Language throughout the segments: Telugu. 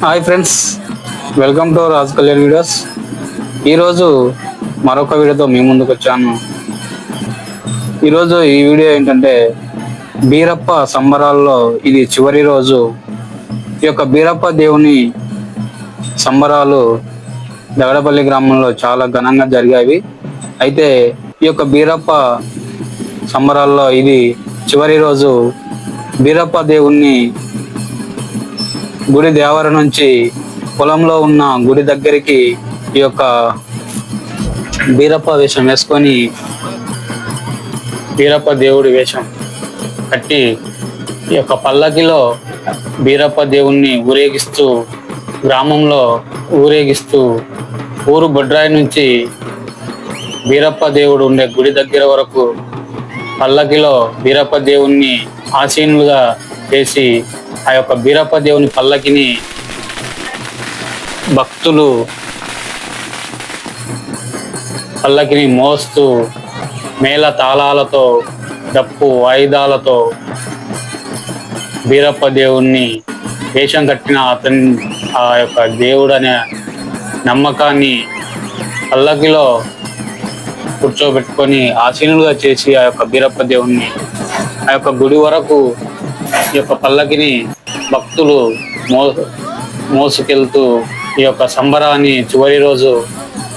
Hi friends, welcome to Raj Kalyan videos. ఈరోజు మరొక వీడియోతో మీ ముందుకు వచ్చాను. ఈరోజు ఈ వీడియో ఏంటంటే బీరప్ప సంబరాల్లో ఇది చివరి రోజు. ఈ యొక్క బీరప్ప దేవుని సంబరాలు దగడపల్లి గ్రామంలో చాలా ఘనంగా జరిగాయి. అయితే ఈ యొక్క బీరప్ప సంబరాల్లో ఇది చివరి రోజు. బీరప్ప దేవుణ్ణి గుడి దేవర నుంచి పొలంలో ఉన్న గుడి దగ్గరికి ఈ యొక్క బీరప్ప వేషం వేసుకొని బీరప్ప దేవుడి వేషం కట్టి ఈ యొక్క పల్లకిలో బీరప్ప దేవుణ్ణి ఊరేగిస్తూ గ్రామంలో ఊరేగిస్తూ ఊరు బొడ్రాయి నుంచి బీరప్ప దేవుడు ఉండే గుడి దగ్గర వరకు పల్లకిలో బీరప్ప దేవుణ్ణి ఆసీనులుగా చేసి ఆ యొక్క బీరప్ప దేవుని పల్లకిని భక్తులు పల్లకిని మోస్తూ మేళ తాళాలతో డప్పు వాయిదాలతో బీరప్ప దేవుణ్ణి వేషం కట్టిన అతని ఆ యొక్క దేవుడు అనే నమ్మకాన్ని పల్లకిలో కూర్చోబెట్టుకొని ఆసీనులుగా చేసి ఆ యొక్క బీరప్ప దేవుణ్ణి ఆ యొక్క గుడి వరకు ఈ యొక్క పల్లకిని భక్తులు మోసుకెళ్తూ ఈ యొక్క సంబరాన్ని చివరి రోజు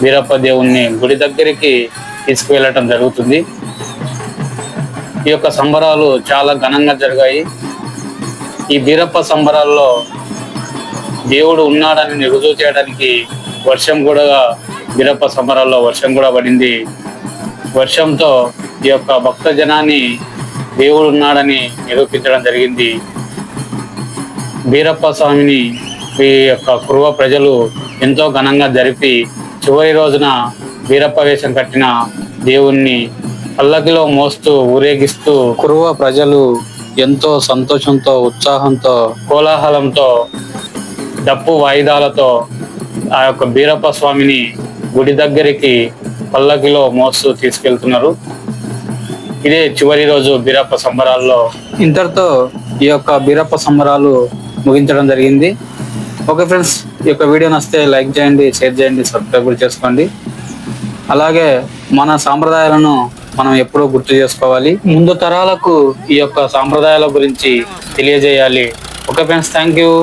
బీరప్ప దేవుణ్ణి గుడి దగ్గరికి తీసుకువెళ్ళటం జరుగుతుంది. ఈ యొక్క సంబరాలు చాలా ఘనంగా జరిగాయి. ఈ బీరప్ప సంబరాల్లో దేవుడు ఉన్నాడని రుజువు చేయడానికి వర్షం కూడా బీరప్ప సంబరాల్లో వర్షం కూడా పడింది. వర్షంతో ఈ యొక్క భక్త జనాన్ని దేవుడు ఉన్నాడని నిరూపించడం జరిగింది. బీరప్ప స్వామిని ఈ యొక్క కురువ ప్రజలు ఎంతో ఘనంగా జరిపి చివరి రోజున బీరప్ప వేషం కట్టిన దేవుణ్ణి పల్లకిలో మోస్తూ ఊరేగిస్తూ కురువ ప్రజలు ఎంతో సంతోషంతో ఉత్సాహంతో కోలాహలంతో డప్పు వాయిదాలతో ఆ యొక్క బీరప్ప స్వామిని గుడి దగ్గరికి పల్లకిలో మోస్తూ తీసుకెళ్తున్నారు. ఇదే చివరి రోజు బీరప్ప సంబరాల్లో. ఇంతటితో ఈ యొక్క బీరప్ప సంబరాలు ముగించడం జరిగింది. ఓకే ఫ్రెండ్స్, ఈ యొక్క వీడియో నచ్చితే లైక్ చేయండి, షేర్ చేయండి, సబ్స్క్రైబ్ చేసుకోండి. అలాగే మన సాంప్రదాయాలను మనం ఎప్పుడూ గుర్తు చేసుకోవాలి. ముందు తరాలకు ఈ యొక్క సాంప్రదాయాల గురించి తెలియజేయాలి. Okay friends, thank you.